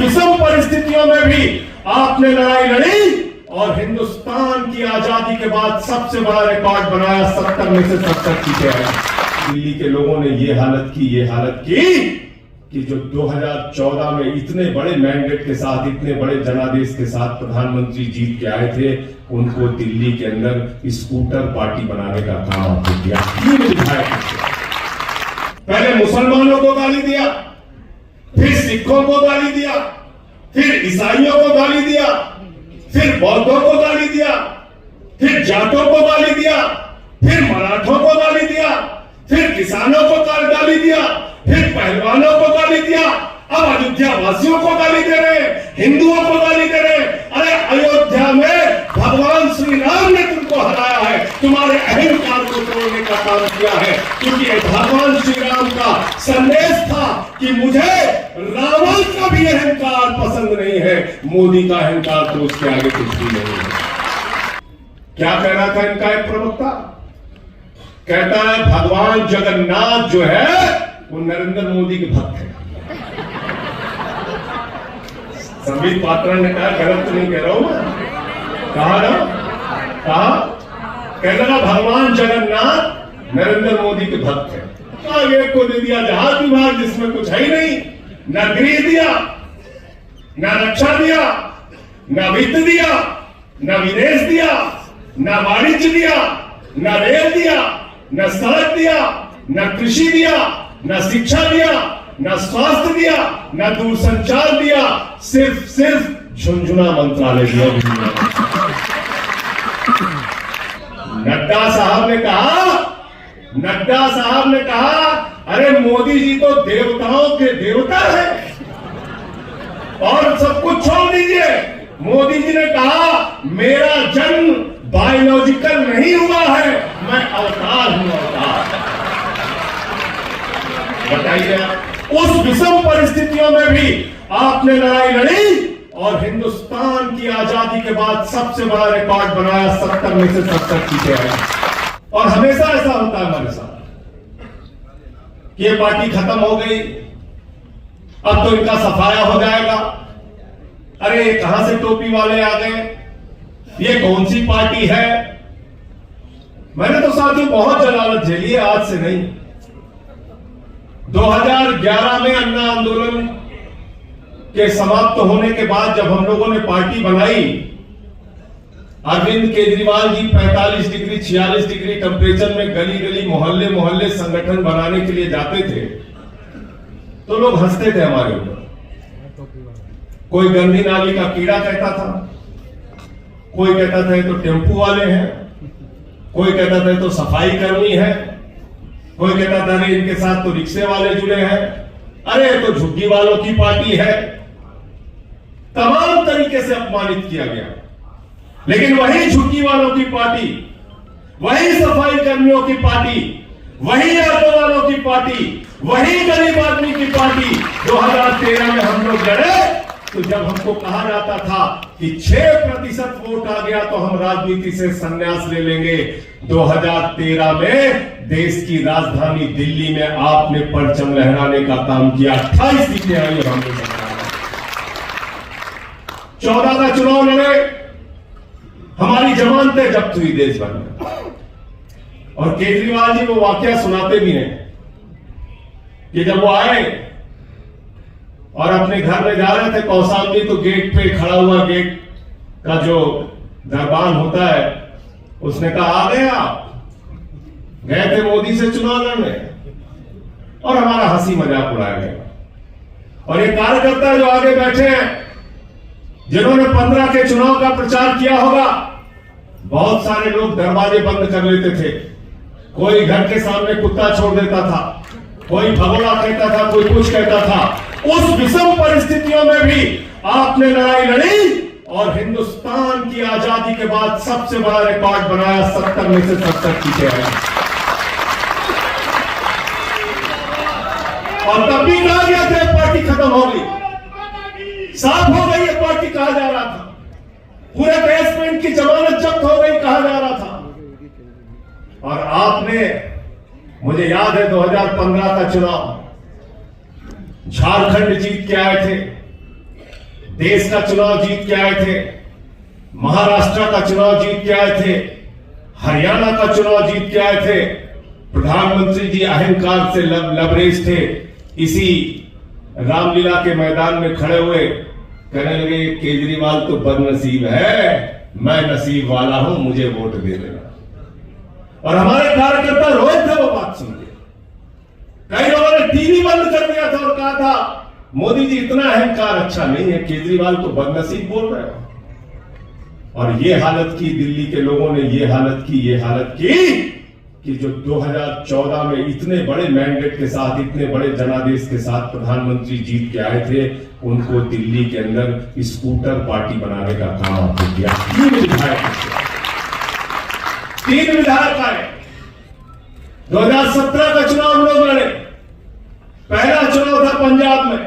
विषम परिस्थितियों में भी आपने लड़ाई लड़ी और हिंदुस्तान की आजादी के बाद सबसे बड़ा रिकॉर्ड बनाया। 70 में से 70 सीटें आई। दिल्ली के लोगों ने ये हालत की कि जो 2014 में इतने बड़े मैंडेट के साथ, इतने बड़े जनादेश के साथ प्रधानमंत्री जीत के आए थे, उनको दिल्ली के अंदर स्कूटर पार्टी बनाने का काम आपने किया। पहले मुसलमानों को गाली दिया, फिर सिखों को गाली दिया, फिर ईसाइयों को गाली दिया, फिर बौद्धों को गाली दिया, फिर जाटों को गाली दिया, फिर मराठों को गाली दिया, फिर किसानों को गाली दिया, फिर पहलवानों को गाली दिया, अब अयोध्या वासियों को गाली दे रहे, हिंदुओं को गाली दे रहे। अरे अयोध्या में भगवान श्री राम ने तुमको हराया है, तुम्हारे अहंकार को तोड़ने का काम किया है, क्योंकि भगवान श्री राम का संदेश था कि मुझे रावण का भी अहंकार पसंद नहीं है, मोदी का अहंकार तो उसके आगे कुछ भी नहीं है। क्या कह रहा था इनका एक प्रवक्ता? कहता है भगवान जगन्नाथ जो है वो नरेंद्र मोदी के भक्त है। संबित पात्रा ने कहा, गलत तो नहीं कह रहा हूं मैं, कहा कह लगा भगवान जगन्नाथ नरेंद्र मोदी के भक्त है। एक को दे दिया जहाज विभाग जिसमें कुछ है ही नहीं, न गृह दिया, न रक्षा दिया, न वित्त दिया, न विदेश दिया, न वाणिज्य दिया, न रेल दिया, न सड़क दिया, न कृषि दिया, न शिक्षा दिया, न स्वास्थ्य दिया, न दूरसंचार दिया, सिर्फ झुंझुना मंत्रालय दिया। नड्डा साहब ने कहा अरे मोदी जी तो देवताओं के देवता है और सब कुछ छोड़ दीजिए। मोदी जी ने कहा मेरा जन्म बायोलॉजिकल नहीं हुआ है, मैं अवतार हूं, अवतार। बताइए, उस विषम परिस्थितियों में भी आपने लड़ाई लड़ी और हिंदुस्तान की आजादी के बाद सबसे बड़ा रिकॉर्ड बनाया। 70 में से 70 सीटें आई। और हमेशा ऐसा होता है हमारे साथ कि ये पार्टी खत्म हो गई, अब तो इनका सफाया हो जाएगा। अरे ये कहां से टोपी वाले आ गए, ये कौन सी पार्टी है? मैंने तो साथियों बहुत जलालत झेली है, आज से नहीं। 2011 में अन्ना आंदोलन के समाप्त होने के बाद जब हम लोगों ने पार्टी बनाई, Arvind Kejriwal ji 45 degree 46 degree temperature में गली गली मोहल्ले मोहल्ले संगठन बनाने के लिए जाते थे, तो लोग हंसते थे हमारे ऊपर। कोई गंदी नाली का कीड़ा कहता था, कोई कहता था ये तो टेम्पू वाले हैं, कोई कहता था ये तो सफाई कर्मी है, कोई कहता था नहीं इनके साथ तो रिक्शे वाले जुड़े हैं, अरे तो झुग्गी वालों की पार्टी है। तमाम तरीके से अपमानित किया गया। लेकिन वही झुग्गी वालों की पार्टी, वही सफाई कर्मियों की पार्टी, वही ऑटो वालों की पार्टी, वही गरीब आदमी की पार्टी 2013 में हम लोग लड़े। तो जब हमको कहा जाता था कि 6% वोट आ गया तो हम राजनीति से संन्यास ले लेंगे, 2013 में देश की राजधानी दिल्ली में आपने परचम लहराने का काम किया। 28 सीटें आई और हमने 14 का चुनाव लड़े, हमारी जमानतें जब्त हुई देश भर में। और केजरीवाल जी वो वाकया सुनाते भी हैं कि जब वो आए और अपने घर में जा रहे थे कौशाम्बी, तो गेट पे खड़ा हुआ, गेट का जो दरबान होता है, उसने कहा आ गए आप, गए थे मोदी से चुनाव लड़ने, और हमारा हंसी मजाक उड़ाया गया। और ये कार्यकर्ता जो आगे बैठे हैं, जिन्होंने 15 के चुनाव का प्रचार किया होगा, बहुत सारे लोग दरवाजे बंद कर लेते थे। कोई घर के सामने कुत्ता छोड़ देता था, कोई भगोड़ा कहता था, कोई कुछ कहता था। उस विषम परिस्थितियों में भी आपने लड़ाई लड़ी और हिंदुस्तान की आजादी के बाद सबसे बड़ा रिकॉर्ड बनाया। 70 में से 70 सीटें आई। और तब भी कहा गया था पार्टी खत्म हो गई, साफ हो गई ये पार्टी, कहा जा रहा था। पूरे देश में इनकी जमानत जब्त हो गई, कहा जा रहा था। और आपने, मुझे याद है 2015 का चुनाव, झारखंड जीत के आए थे, देश का चुनाव जीत के आए थे, महाराष्ट्र का चुनाव जीत के आए थे, हरियाणा का चुनाव जीत के आए थे। प्रधानमंत्री जी अहंकार से लबरेज थे। इसी रामलीला के मैदान में खड़े हुए कहने लगे केजरीवाल तो बदनसीब है, मैं नसीब वाला हूं, मुझे वोट दे देना। और हमारे कार्यकर्ता रोए थे वो बात सुन के। कई लोगों ने टीवी बंद कर दिया था और कहा था मोदी जी इतना अहंकार अच्छा नहीं है, केजरीवाल को बदनसीब बोल रहे हो। और ये हालत की दिल्ली के लोगों ने, ये हालत की कि जो 2014 में इतने बड़े मैंडेट के साथ, इतने बड़े जनादेश के साथ प्रधानमंत्री जीत के आए थे, उनको दिल्ली के अंदर स्कूटर पार्टी बनाने का काम आपने किया। 3 विधायक आए। 2017 का चुनाव हम लोग लड़े। पहला चुनाव था पंजाब में,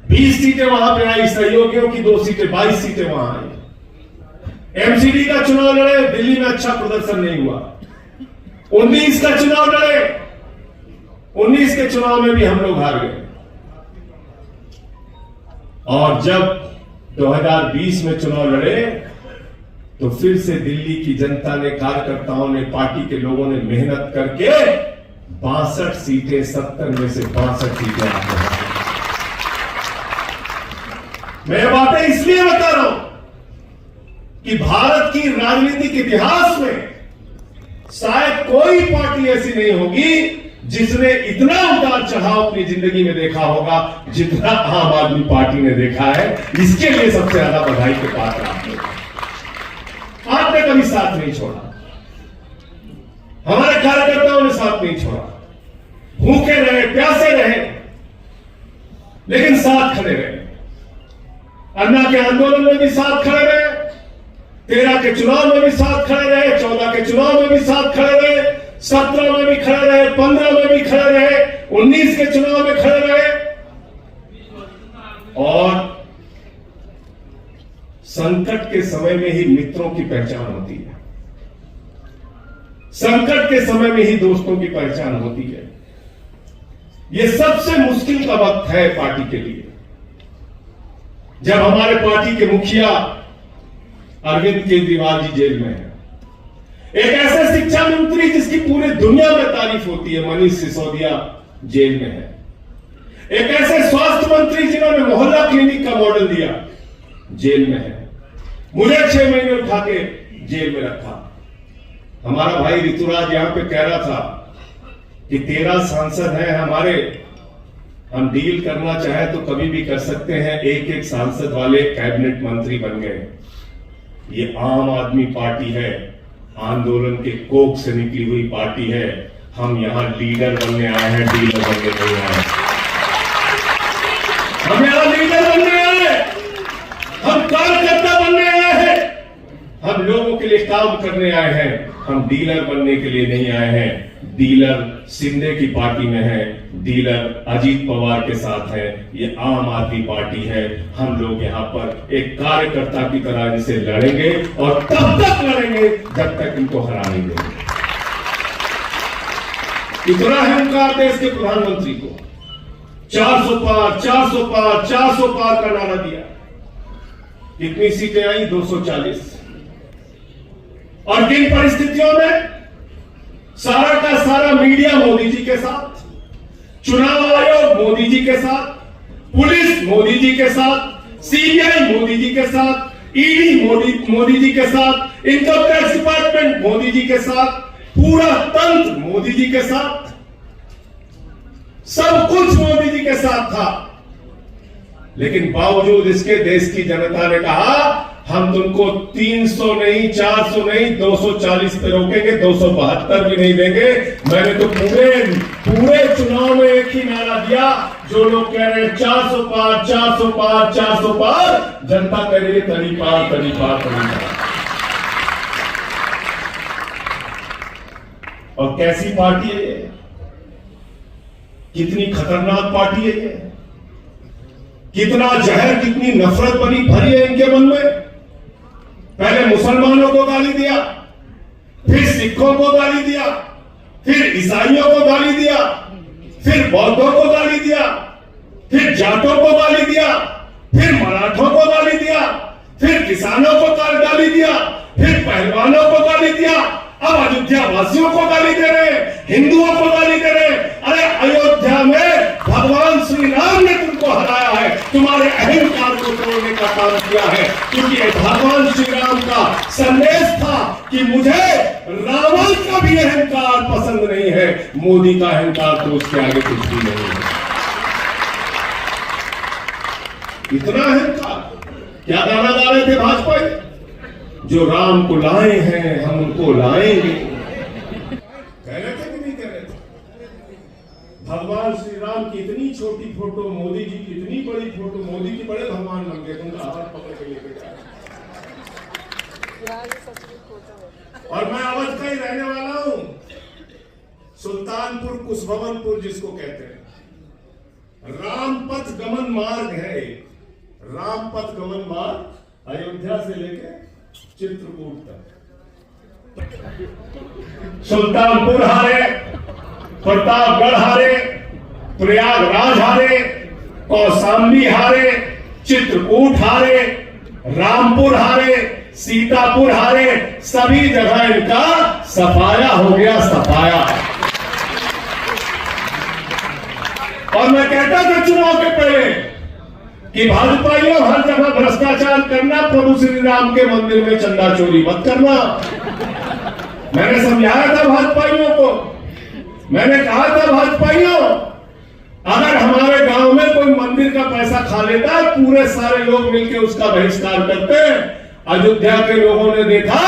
20 सीटें वहां पे आई, सहयोगियों की 2 सीटें, 22 सीटें वहां आई। एमसीडी का चुनाव लड़े, दिल्ली में अच्छा प्रदर्शन नहीं हुआ। 19 का चुनाव लड़े, 19 के चुनाव में भी हम लोग हार गए। और जब 2020 में चुनाव लड़े तो फिर से दिल्ली की जनता ने, कार्यकर्ताओं ने, पार्टी के लोगों ने मेहनत करके 62 सीटें, 70 में से 62 सीटें आपने। मैं ये बातें इसलिए बता रहा हूं कि भारत की राजनीतिक इतिहास में शायद कोई पार्टी ऐसी नहीं होगी जिसने इतना उतार चढ़ाव अपनी जिंदगी में देखा होगा जितना आम आदमी पार्टी ने देखा है। इसके लिए सबसे ज्यादा बधाई के पात्र आपने कभी साथ नहीं छोड़ा, हमारे कार्यकर्ताओं ने साथ नहीं छोड़ा। भूखे रहे, प्यासे रहे, लेकिन साथ खड़े रहे। अन्ना के आंदोलन में भी साथ खड़े रहे, 13 के चुनाव में भी साथ खड़े रहे, 14 के चुनाव में भी साथ खड़े रहे, 17 में भी खड़े रहे, 15 में भी खड़े रहे, 19 के चुनाव में खड़े रहे। और संकट के समय में ही मित्रों की पहचान होती है, संकट के समय में ही दोस्तों की पहचान होती है। यह सबसे मुश्किल का वक्त है पार्टी के लिए, जब हमारे पार्टी के मुखिया अरविंद केजरीवाल जी जेल में है। एक ऐसे शिक्षा मंत्री जिसकी पूरी दुनिया में तारीफ होती है, मनीष सिसोदिया जेल में है। एक ऐसे स्वास्थ्य मंत्री जिन्होंने मोहल्ला क्लिनिक का मॉडल दिया, जेल में है। मुझे 6 महीने उठा के जेल में रखा। हमारा भाई ऋतुराज यहां पे कह रहा था कि 13 सांसद हैं हमारे, हम डील करना चाहे तो कभी भी कर सकते हैं। एक एक सांसद वाले कैबिनेट मंत्री बन गए। ये आम आदमी पार्टी है, आंदोलन के कोख से निकली हुई पार्टी है। हम यहां लीडर बनने आए हैं, डीलर बनने नहीं आए। हम यहां लीडर बनने आए हैं, हम कार्यकर्ता बनने आए हैं, हम लोगों के लिए काम करने आए हैं। हम डीलर बनने के लिए नहीं आए हैं। डीलर शिंदे की पार्टी में है, डीलर अजीत पवार के साथ है। ये आम आदमी पार्टी है। हम लोग यहाँ पर एक कार्यकर्ता की तरह इनसे लड़ेंगे और तब तक लड़ेंगे जब तक इनको हरा नहीं देंगे। इतना अहंकार देश के प्रधानमंत्री को 400 पार 400 पार 400 पार का नारा दिया। कितनी सीटें आई? 240। और किन परिस्थितियों में? सारा का सारा मीडिया मोदी जी के साथ, चुनाव आयोग मोदी जी के साथ, पुलिस मोदी जी के साथ, सीबीआई मोदी जी के साथ, ईडी मोदी जी के साथ, income tax department Modi ji के साथ, पूरा तंत्र मोदी जी के साथ, सब कुछ मोदी जी के साथ था। लेकिन बावजूद इसके देश की जनता ने कहा हम तुमको 300 नहीं, 400 नहीं, 240 पे रोकेंगे, 272 भी नहीं देंगे। मैंने तो पूरे चुनाव में एक ही नारा दिया, जो लोग कह रहे हैं 400 पार 400 पार 400 पार, जनता कह रही है तरी पार तरी पार तरी पार। और कैसी पार्टी है ये? कितनी खतरनाक पार्टी है ये? कितना जहर, कितनी नफरत भरी है इनके मन में। पहले मुसलमानों को गाली दिया, फिर सिखों को गाली दिया, फिर ईसाइयों को गाली दिया, फिर बौद्धों को गाली दिया, फिर जाटों को गाली दिया, फिर मराठों को गाली दिया, फिर किसानों को गाली दिया, फिर पहलवानों को गाली दिया, अब अयोध्या वासियों को गाली दे रहे, हिंदुओं को गाली दे रहे। अरे अयोध्या में भगवान श्री राम ने तुमको हराया है, तुम्हारे अहंकार को तोड़ने का काम किया है, क्योंकि भगवान श्री राम का संदेश था कि मुझे रावण का भी अहंकार पसंद नहीं है, मोदी का अहंकार तो उसके आगे कुछ भी नहीं है। इतना अहंकार। क्या गाना गा रहे थे भाजपा? जो राम को लाए हैं हम उनको लाएंगे, कह रहे थे कि नहीं कह रहे थे? भगवान श्री राम की इतनी छोटी फोटो, मोदी जी की इतनी बड़ी फोटो, मोदी जी बड़े भगवान बन गए, उनका हाथ पकड़ के लेके जा। और मैं अवध का ही रहने वाला हूं, सुल्तानपुर कुशभवनपुर जिसको कहते हैं, रामपथ गमन मार्ग है। रामपथ गमन मार्ग अयोध्या से लेके चित्रकूट तक। सुल्तानपुर हारे, प्रतापगढ़ हारे, प्रयागराज हारे, कौशाम्बी हारे, चित्रकूट हारे, रामपुर हारे, सीतापुर हारे, सभी जगह इनका सफाया हो गया, सफाया। और मैं कहता था चुनाव के पहले कि भाजपाइयों हर जगह भ्रष्टाचार करना, प्रभु श्री राम के मंदिर में चंदा चोरी मत करना। मैंने समझाया था भाजपाइयों को, मैंने कहा था भाजपाइयों, अगर हमारे गांव में कोई मंदिर का पैसा खा लेता, पूरे सारे लोग मिलकर उसका बहिष्कार करते। अयोध्या के लोगों ने देखा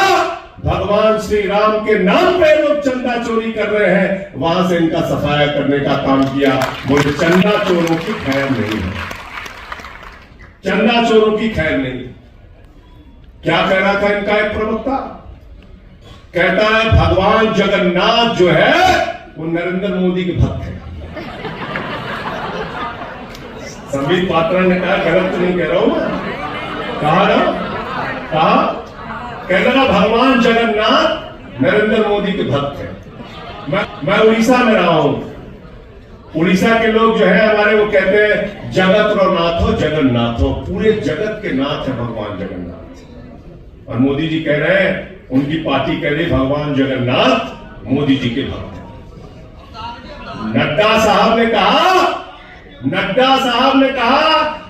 भगवान श्री राम के नाम पे लोग चंदा चोरी कर रहे हैं, वहां से इनका सफाया करने का काम किया। मुझे चंदा चोरों की खैर नहीं है, चंदा चोरों की खैर नहीं। क्या कह रहा था इनका एक प्रवक्ता? कहता है भगवान जगन्नाथ जो है वो नरेंद्र मोदी के भक्त है। संबित पात्रा ने कहा, गलत तो नहीं कह रहा हूं मैं, कहा ना, कहा, कह रहा भगवान जगन्नाथ नरेंद्र मोदी के भक्त है। मैं उड़ीसा में रहा हूं, उड़ीसा के लोग जो है हमारे, वो कहते हैं जगत रो नाथ हो, जगन्नाथ हो, पूरे जगत के नाथ है भगवान जगन्नाथ। और मोदी जी कह रहे हैं, उनकी पार्टी कह रही भगवान जगन्नाथ मोदी जी के भक्त हैं। नड्डा साहब ने कहा,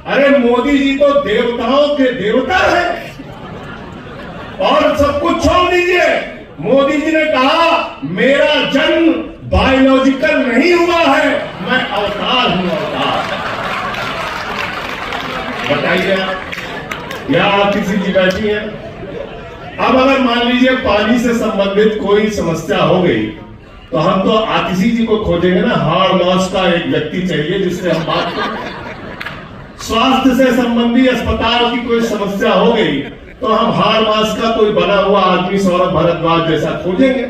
अरे मोदी जी तो देवताओं के देवता है, और सब कुछ छोड़ दीजिए। मोदी जी ने कहा मेरा जन्म बायोलॉजिकल नहीं हुआ है, मैं अवतार हूं, अवतार। बताइए यहां किसी की बैठी है? अब अगर मान लीजिए पानी से संबंधित कोई समस्या हो गई, तो हम तो आतिशी जी को खोजेंगे ना, हाड़ मास का एक व्यक्ति चाहिए जिससे हम बात करें। स्वास्थ्य से संबंधी अस्पताल की कोई समस्या हो गई, तो हम हाड़ मास का कोई बना हुआ आदमी सौरभ भारद्वाज जैसा खोजेंगे।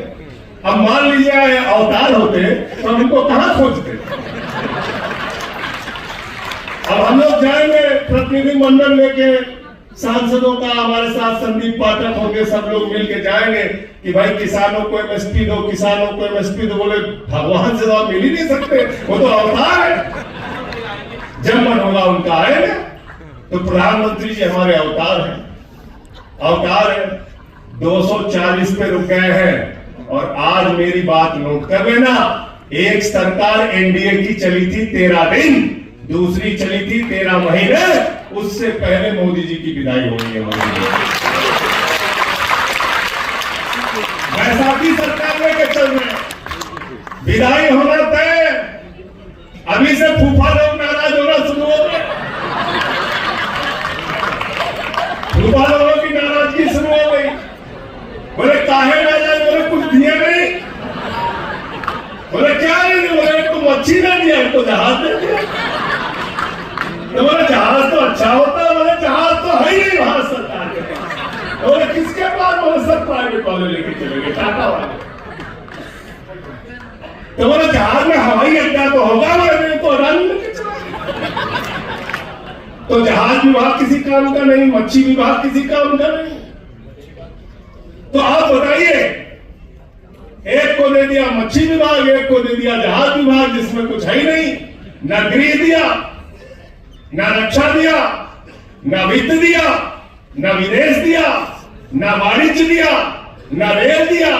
अब मान लीजिए अवतार होते तो उनको कहां खोजते? अब हम लोग जाएंगे प्रतिनिधि मंडल लेके, सांसदों का हमारे साथ संदीप पाठक होंगे, सब लोग मिलके जाएंगे कि भाई किसानों को एमएसपी दो, किसानों को एमएसपी दो। बोले भगवान से तो आप मिल ही नहीं सकते, वो तो अवतार है, जब मन होगा उनका आएगा। तो प्रधानमंत्री जी हमारे अवतार हैं, अवतार है। 240 पे रुक गए हैं। और आज मेरी बात नोट कर लेना, एक सरकार एनडीए की चली थी 13 दिन, दूसरी चली थी 13 महीने, उससे पहले मोदी जी की विदाई होनी है। बैसाखी सरकार लेके चल रहे, विदाई होना तय। अभी से फूफा लोग नाराज होना शुरू हो गए, फूफा लोगों की नाराजगी शुरू हो गई। बोले काहे ना जाए, बोले कुछ दिए नहीं, बोले क्या नहीं, बोले तो मच्छी ना दिया, तो जहाज दे दिया। तो बोले जहाज तो अच्छा होता है, बोले जहाज तो है ही नहीं भारत सरकार के पास। बोले किसके पास? बोले सब प्राइवेट वाले लेके चले गए, टाटा वाले। तो बोले जहाज में हवाई अड्डा तो होगा, बोले तो अडानी लेके चला। तो जहाज विभाग किसी काम का नहीं, मच्छी विभाग किसी काम का नहीं। तो आप बताइए, एक को दे दिया मच्छी विभाग, एक को दे दिया जहाज विभाग, जिसमें कुछ है ही नहीं। न गृह दिया, न रक्षा दिया, न वित्त दिया, न विदेश दिया, न वाणिज्य दिया, न रेल दिया,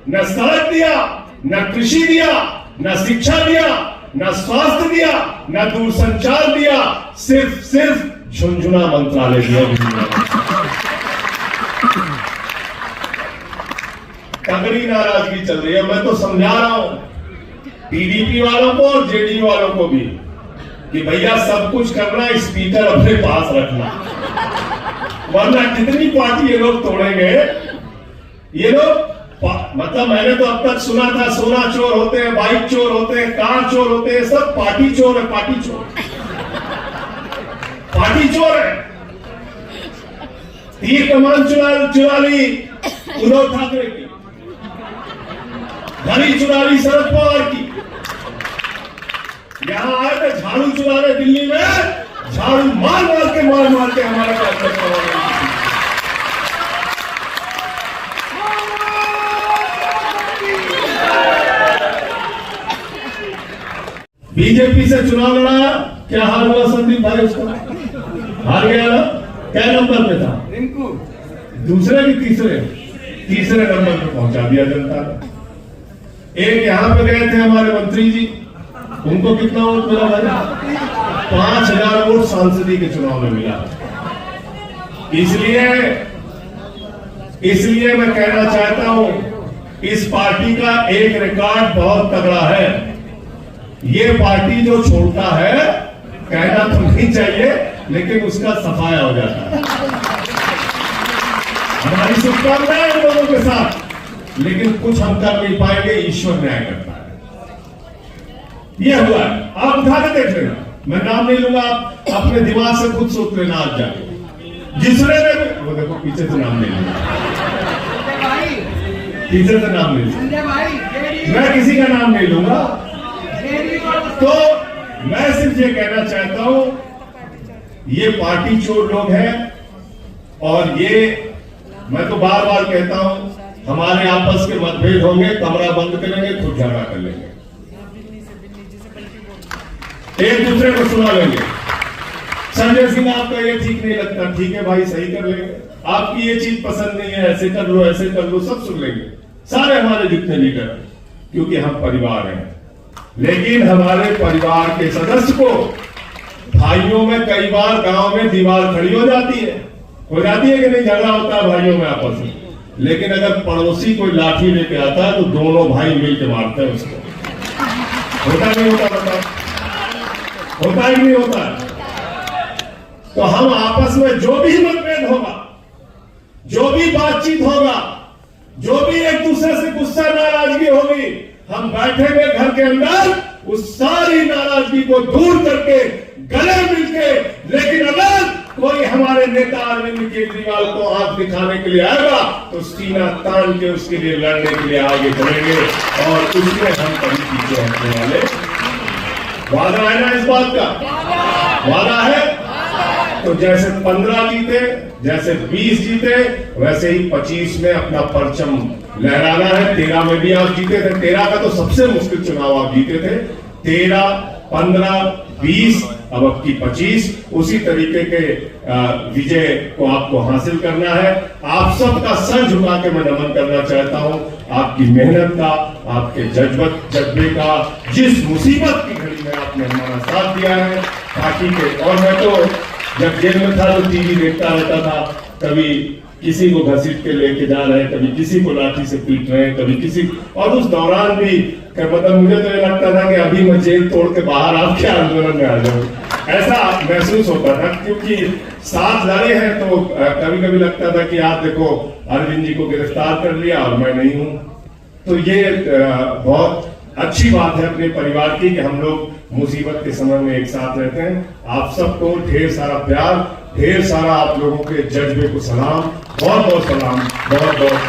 न सड़क दिया, न कृषि दिया, न शिक्षा दिया, न स्वास्थ्य दिया, न दूरसंचार दिया, सिर्फ झुंझुना मंत्रालय दिया। तगड़ी नाराजगी चल रही है। मैं तो समझा रहा हूं टीडीपी वालों को और जेडीयू वालों को भी कि भैया सब कुछ करना, स्पीकर अपने पास रखना, वरना जितनी पार्टी ये लोग तोड़ेंगे, ये लोग मतलब मैंने तो अब तक सुना था सोना चोर होते हैं, बाइक चोर होते हैं, कार चोर होते हैं, सब पार्टी चोर है। पार्टी चोर, पार्टी चोर है। तीर कमान चुरा ली उद्धव ठाकरे की, घड़ी चुरा ली शरद पवार की, यहां आए थे झाड़ू चुराने दिल्ली में, झाड़ू मार मार के हमारे पास। बीजेपी से चुनाव लड़ा, क्या हाल हुआ संदीप भाई? उसका हार गया ना। क्या नंबर पे था? दूसरे भी तीसरे नंबर पे पहुंचा दिया जनता ने। एक यहां पे गए थे हमारे मंत्री जी, उनको कितना वोट मिला भाई? 5000 वोट सांसदी के चुनाव में मिला। इसलिए मैं कहना चाहता हूं, इस पार्टी का एक रिकॉर्ड बहुत तगड़ा है। ये पार्टी जो छोड़ता है, कहना तो नहीं चाहिए, लेकिन उसका सफाया हो जाता है। हमारी शुभकामनाएं इन लोगों के साथ, लेकिन कुछ हम कर नहीं पाएंगे, ईश्वर न्याय करता है। यह हुआ है, आप उठा के देख लेना, मैं नाम नहीं लूंगा, आप अपने दिमाग से खुद सोच लेना। आज जाके जिसने वो देखो पीछे से नाम नहीं लूंगा, पीछे से नाम नहीं लूंगा, मैं किसी का नाम नहीं लूंगा। तो मैं सिर्फ ये कहना चाहता हूं, ये पार्टी चोर लोग हैं, और ये मैं तो बार बार कहता हूं, हमारे आपस के मतभेद होंगे, कमरा बंद करेंगे, खुद झगड़ा कर लेंगे, एक दूसरे को सुना लेंगे। संजय सिंह आपका ये ठीक नहीं लगता, ठीक है भाई सही कर लेंगे, आपकी ये चीज पसंद नहीं है, ऐसे कर लो, ऐसे कर लो, सब सुन लेंगे सारे हमारे जितने लीडर हैं, क्योंकि हम परिवार हैं। लेकिन हमारे परिवार के सदस्य को भाइयों में कई बार गांव में दीवार खड़ी हो जाती है कि नहीं, झगड़ा होता है भाइयों में आपस में, लेकिन अगर पड़ोसी कोई लाठी लेके आता है तो दोनों भाई मिलकर मारते हैं उसको। होता नहीं होता? बता, होता ही नहीं होता। तो हम आपस में जो भी मतभेद होगा, जो भी बातचीत होगा, जो भी एक दूसरे से गुस्सा नाराजगी होगी, हम बैठेंगे घर के अंदर, उस सारी नाराजगी को दूर करके गले मिलके, लेकिन अगर कोई हमारे नेता अरविंद केजरीवाल को आंख दिखाने के लिए आएगा तो सीना तान के उसके लिए लड़ने के लिए आगे बढ़ेंगे, और उसमें हम कभी पीछे हटने वाले। वादा है ना इस बात का? वादा है। तो जैसे 15 जीते, जैसे 20 जीते, वैसे ही 25 में अपना परचम लहराना है। 13 में भी आप जीते थे, 13 का तो सबसे मुश्किल चुनाव आप जीते थे। 13, 15, 20, अब की 25, उसी तरीके के विजय को आपको हासिल करना है। आप सबका सर झुका के मैं नमन करना चाहता हूं, आपकी मेहनत का, आपके जज्बे का, जिस मुसीबत की घड़ी में आपने हमारा साथ दिया है पार्टी के। और मैं तो जब जेल में था तो टीवी देखता रहता था, कभी किसी को घसीट के लेके जा रहे हैं, कभी किसी को लाठी से पीट रहे हैं, कभी किसी, और उस दौरान भी मतलब मुझे तो ये लगता था कि अभी मैं जेल तोड़ के बाहर आपके आंदोलन में आ जाऊं, ऐसा महसूस होता था। क्योंकि साथ लड़े हैं तो कभी कभी लगता था कि आप देखो अरविंद जी को गिरफ्तार कर लिया और मैं नहीं हूं। तो ये बहुत अच्छी बात है अपने परिवार की कि हम लोग मुसीबत के समय में एक साथ रहते हैं। आप सबको ढेर सारा प्यार, ढेर सारा आप लोगों के जज्बे को सलाम, बहुत बहुत सलाम, बहुत बहुत।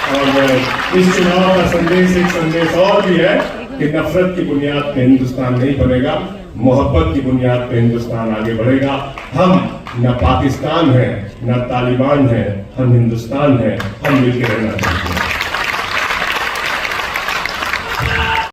और इस चुनाव का संदेश, एक संदेश और भी है कि नफरत की बुनियाद पे हिंदुस्तान नहीं बनेगा, मोहब्बत की बुनियाद पे हिंदुस्तान आगे बढ़ेगा। हम न पाकिस्तान है, न तालिबान है, हम हिंदुस्तान है, हम मिलकर रहना चाहिए।